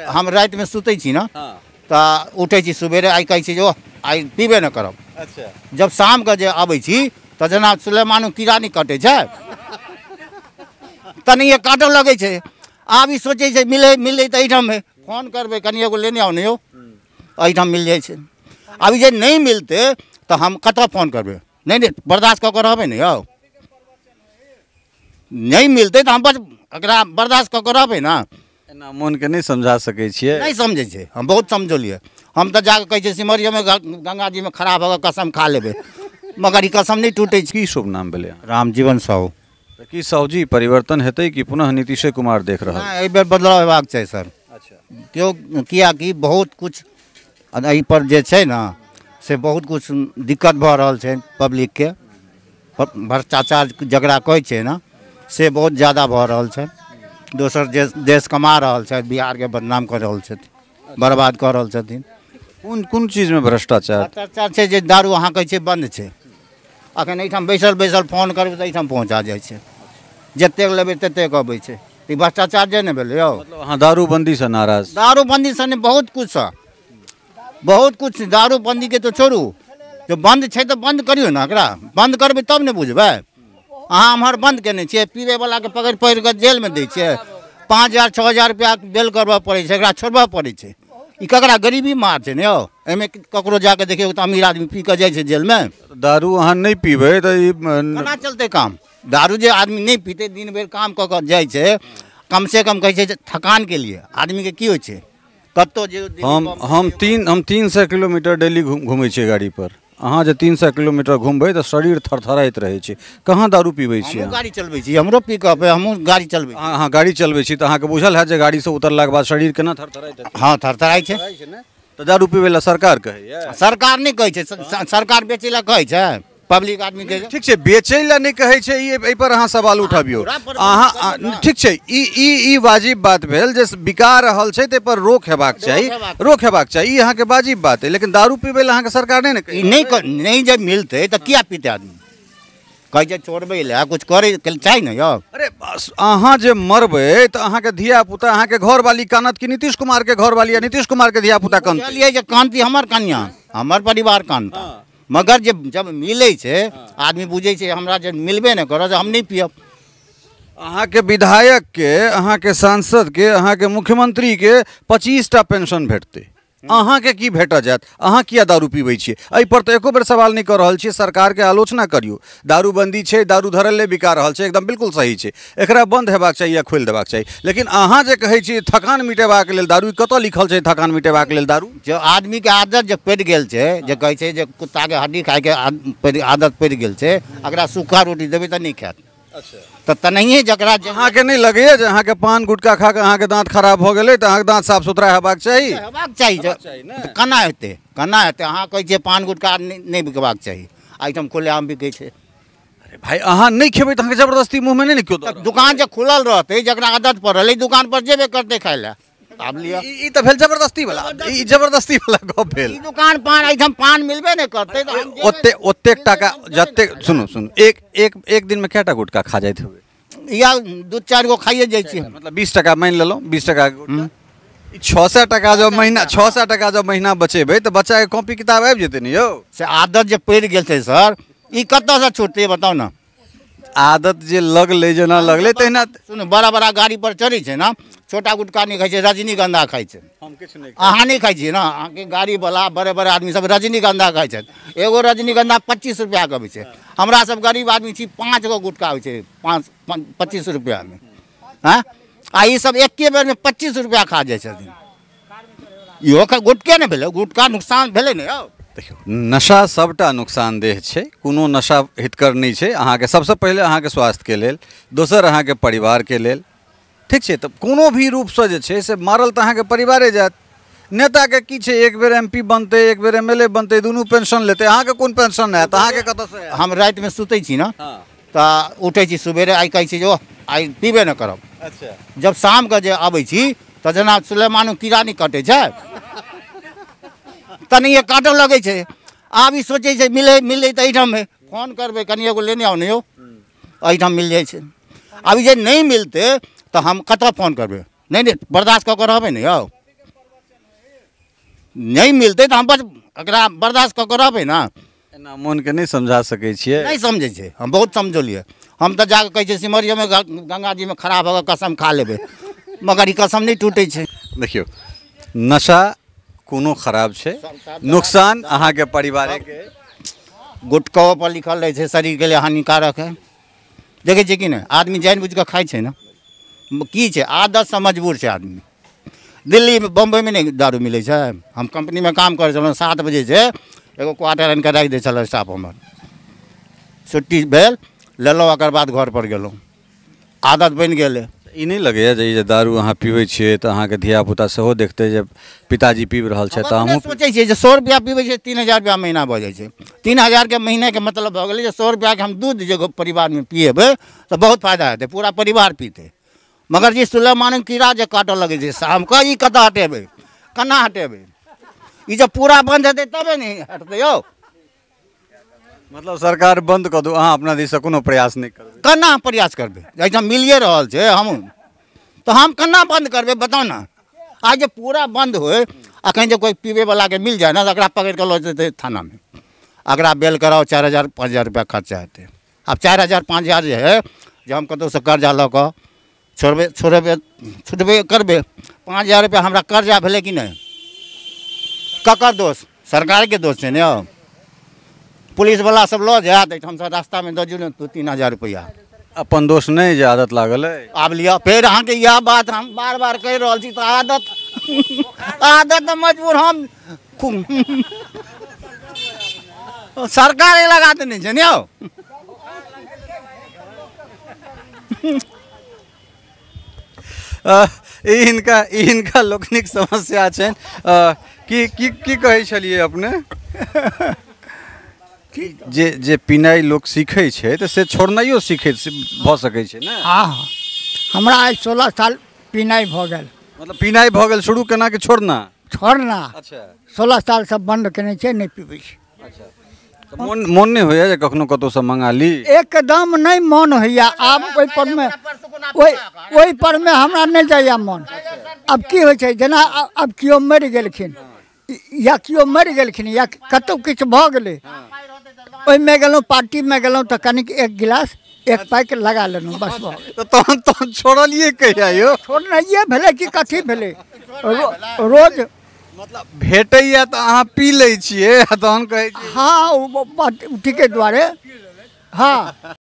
हम रात में सुते छी ना तो उठे छी सुबेरे आई कहे छी जो आई पीबे न करब। अच्छा जब शाम के जे आबै छी तो जना सुलेमानो कीड़ा नहीं कटे छै तनिए काटे लगे छै। आब ई सोचे छै मिले तो एहिठाम फोन करबे कनी एगो लेने आओ नहीं हो एहिठाम मिल जाए छै। अभी जे नहीं मिलते तो हम कतऽ फोन करबे नहीं बर्दाश्त कऽ के रहबे नहीं यौ। नहीं मिलते तो हम बस एकरा बर्दाश्त कऽ के रहबे ना। एना मन के नहीं समझा सकै छियै। नहीं समझे छे हम बहुत समझलिए। हम तो जाके कहे सिमरिया में गंगा जी में खड़ा भऽ कसम खा लेबे मगर ई कसम नहीं टूटे। की शुभ नाम भेलै? रामजीवन साहू। की साहू जी परिवर्तन हेतै कि पुनः नीतीश कुमार देख रहल? एहि बेर बदलाव हेबाक चाही सर। अच्छा क्यों किया कि बहुत कुछ एहि पर जे छै ना से बहुत कुछ दिक्कत भऽ रहल छै पब्लिक के। भ्रष्टाचार जकरा कहै छै ना से बहुत ज़्यादा भऽ रहल छै। दोसर देश कमा रहल छै बिहार के बदनाम कर रहल छथिन बर्बाद कर रहल छथिन। कोन चीज में भ्रष्टाचार? भ्रष्टाचार छै जे दारू अहाँ कहै छै बंद छै अखन एहिठाम बैसल फोन करबै तऽ एहिठाम पहुँचा जाइ छै जतेक लेबै ततेक अबै छै। ई भ्रष्टाचार जे ने भेलै यौ। मतलब अहाँ दारूबंदी से नाराज? दारूबंदी से नहीं बहुत कुछ दारूबंदी के तो छोड़ू जो बंद छै तो बंद करियो ना एकरा। बंद करबै तब ने बुझबै। अहाँ एम्हर बंद केने छियै पीबे वाला के पकड़ि के जेल में दै छियै 5,000 6,000 रुपया बेल करबऽ पड़ै छै एकरा छोड़बऽ पड़ै छै। ई ककरा गरीबी मार छै ने यौ। एहिमे ककरो जाके देखियौ तऽ अमीर आदमी पी के जाइ छै जेल में। दारू अहाँ नहीं पीबै तऽ केना चलते काम? दारू जे आदमी नहीं पीते दिन भर काम कऽ के जाइ छै कम से कम कहै छै थकान के लिए आदमी के की होइ छै कतो जे हम 300 किलोमीटर डेली घूमै छियै गाड़ी पर। अहाँ जे 300 किलोमीटर घूमबै तऽ शरीर थरथराइत रहै छै। कहाँ दारू पीबै छी? गाड़ी चलबै छी हमरो पिकअप है हमहूँ गाड़ी चलबै। अहाँ गाड़ी चलबै छी तऽ अहाँके बुझल है जे गाड़ी से उतरलाके बाद शरीर केना थरथराइत है? हाँ थरथराइ छै। तऽ दारू पीबै ला सरकार कहैया? सरकार नहीं कहै छै सरकार बेचे ला कहै छै पब्लिक आदमी के। ठीक छै बेचै ला नहीं कहै छै एहि पर अहाँ सवाल उठाबियौ। अहाँ ठीक छै ई वाजिब बात भेल जे बिका रहल छै ताहि पर रोक हेबाक चाही। ई अहाँ के वाजिब बात है लेकिन दारू पीबै ला अहाँ के सरकार नहीं ने नहीं जब मिलते तो किया पीते आदमी कहे छै छोड़बै ला कुछ करे चाही ना यौ। अरे अहाँ जे मरबै तो अहाँ के धिया पुता अहाँ के घर वाली कानत कि नीतीश कुमार के घर वाली या नीतीश कुमार के धिया पुता कानत? चलिए जे कानती हमर कन्या हमर परिवार कानता मगर जब मिले छै आदमी बुझे छै हमरा जे मिलबे नहीं करत हम नहीं पियब। अहाँ के विधायक के अहाँ के सांसद के अहाँ के मुख्यमंत्री के 25टा पेंशन भेटते अहाँ के की भेट जात? अहाँ किया दारू पीबै छियै? एहि पर तो एको बेर सवाल नहीं कर रहल छियै। सरकार के आलोचना करियो। दारूबंदी छै दारू धरल बिका रहल छै एकदम बिल्कुल सही छै एकरा बंद हेबाक चाही या खोलि देबाक चाही। लेकिन अहाँ जे कहै छी थकान मिटेबाक लेल दारू कतऽ लिखल छै थकान मिटेबाक लेल दारू? जो आदमी के आदत जे पड़ि गेल छै जे कहै छै जे कुत्ता के हड्डी खाय के आदत पड़ि गेल छै एकरा सूखा रोटी देबै तऽ नहीं खायत। अच्छा तो तनहिए जकरा अहाँ के नहीं लगैया जे अहाँ के पान गुटखा खा के अहाँ के दांत खराब भऽ गेलै तऽ अहाँ के दांत साफ सुथरा हेबाक चाही? हेबाक चाही केना हेतै अहाँ कहै छियै पान गुटखा नहीं बिकबाक चाही आइटम खुलेआम बिकै छै। अरे भाई अहाँ नहीं खेबै तऽ अहाँ के जबरदस्ती मुंह में नहीं क्यों? दुकान जे खुलल रहतै जकरा आदत पड़ल दुकान पर जेबे करतै खाय ला। आब लिया ई तऽ भेल जबरदस्ती वाला गप भेल। दुकान पान आइटम पान मिलबे नहीं करतै तो ओतेक टाका जते सुनो एक दिन में कैटा गुटखा खा जाइत होबे? या 2-4 गो खाइए जाइ छी। मतलब 20 टका मान लेलो 20 टका 600 टका जब महीना बचेबै तो बच्चा के कॉपी किताब आबि जेतै ने यौ। से आदत जे पड़ि गेल छै सर ई कतऽ से छूटतै बताउ ना। आदत जे लगले जेना लगले तहिना सुनो बड़ा गाड़ी पर चढ़ै छै ना छोटा गुटखा नहीं खाई छै रजनीगंधा खाई छै। हम किछ नहीं अहाँ नहीं खाई छियै ना अहाँ के गाड़ी वाला बड़े आदमी सब रजनीगंधा खाई छै। एगो रजनीगंधा 25 रुपया के अबै छै हमरा सब गरीब आदमी छी 5 गो गुटखा होइ छै 25 रुपया में। हाँ आ ई सब एके बेर में 25 रुपया खा जाइ छथिन। इहो गुटके ने भेलै गुटखा नुकसान भेलै ने यौ। देखियो नशा सबटा नुकसानदेह छै कोनो नशा हितकर नहीं छै। अहाँ के सबसे पहले अहाँ के स्वास्थ्य के लेल दोसर अहाँ के परिवार के लेल ठीक छै। तऽ कोनो भी रूप से जे छै से मारल तऽ अहाँ के परिवारे जात। नेता के की छै एक बेर MP बनते एक बेर MLA बनते दुनू पेंशन लेते अहाँ के कोन पेंशन हैत? अहाँ के कतऽ से? हम रात में सुते छी ना तो उठे छी सुबेरे आई कहे छी जो आई पीबे न करब। अच्छा जब शाम के जे आबै छी तो जना सुलेमानो कीड़ा नहीं कटे छै तनिए काटे लगे छै। आब ई सोचे छै मिले तो एहिठाम फोन करबे कनी एगो लेने आओ नहीं हो एहिठाम मिल जाए छै। अभी जे नहीं मिलते तो हम कतऽ फोन करबे नहीं बर्दाश्त कऽ के रहबे नहीं यौ। नहीं मिलते तो हम बस एकरा बर्दाश्त कऽ के रहबै ना। एना मोन के नहीं समझा सकै छियै। नहीं समझे छै, हम बहुत समझलिए। हम तो जाके कहै छियै सिमरिया में गंगा जी में खड़ा भऽ कऽ कसम खा लेबै, मगर ई कसम नहीं टूटे छै। देखियो नशा कोनो खराब छै, नुकसान अहाँ के परिवार के। गुटखा पर लिखल रहे छै शरीर के लिए हानिकारक है, देखे छै कि नहीं। आदमी जानबूझ के खाइ छै ना, की छै आदत से मजबूर छै आदमी। दिल्ली में बम्बई में नहीं दारू मिले छै। हम कंपनी में काम करे छलहुँ, 7 बजे से एगो क्वार्टर आनि के राखि दै छल स्टाफ हमर। छुट्टी भेल लेलहुँ, ओकर बाद घर पर गेलहुँ, आदत बनि गेलै। ई नहीं लगैया जे ई जे दारू अहाँ पीबै छियै तऽ अहाँके धियापुता सेहो देखतै जे पिताजी पीब रहल छै तऽ हमहूँ सोचै छियै जे 100 रुपया पीबै छै 3000 रुपया महीना भऽ जाइ छै। 3000 के महीने के मतलब भऽ गेलै जे 100 रुपया के हम दूध जे परिवार में पिएबै तऽ बहुत फायदा हेतै, पूरा परिवार पीते। मगर जी सुलेमान कीड़ा जे काटऽ लगे छै शाम के, ई कतऽ हटेबै, केना हटेबै? ई जब पूरा बंद हेतै तबे ने हटतै यौ। मतलब सरकार बंद कऽ दू, अहाँ अपना दिससँ कोनो प्रयास नहीं करबै? केना प्रयास करबै? जैसे मिलिए रहल छै हम, तो हम केना बंद करबै बताउ ना। आज जे पूरा बंद होय, अखन जे कोई पीबे वाला के मिल जाए ना तो एकरा पकड़ के लऽ जेतै थाना में, अगरा बेल कराओ 4000 5000 रुपया खर्चा हेतै। अब 4000 5000 जे है जे हम कतौ से कर्जा लऽ कऽ छुटबे करबै, 5000 रुपया हमरा कर्जा भेलै कि नहीं? ककर दोष? सरकार के दोष छै ने। पुलिस वाला सब लऽ जायत, हमसब रास्ता में दऽ जू 2-3000 रुपया। अपन दोष नहीं जे आदत लागल है। आब लिया फिर अहाँ के यह बात हम बार बार कह रहल छी, तो आदत मजबूर हम सरकार लगा देने छै ने यौ। इनका लोकनिक समस्या छनि। की कहै छलिए अपने? जे पिनाइ लोक सीखै छै तऽ से छोड़नाइयो सीखै भऽ सकै छै ने। हाँ, हमरा आज 16 साल पिनाइ भऽ गेल। मतलब पिनाइ भऽ गेल शुरू, केना कि छोड़ना? छोड़ना। अच्छा, 16 साल से बंद केने छै, नहीं पीबै छी। अच्छा, तो मोन नहीं होइया जे कखनो कतौ से मंगा ली? एकदम नहीं मन होइया। आब ओहि पर में हमरा नहीं जाइया मन। अब की होइ छै, जेना अब कियो मरि गेलखिन या कियो मरि गेलखिन या कतौ किछु भऽ गेलै, ओहिमे गेलहुँ पार्टी में गेलहुँ तो कनिक 1 गिलास 1 पैक लगा लेलहुँ, बस भऽ गेल। तो छोड़लिए कहिया यौ? छोड़नाइए भेलै कि कथी भेलै? रोज मतलब भेटैया तऽ अहाँ पी लै छियै, तहन कहै छियै? हाँ, ठीके दुआरे। हाँ।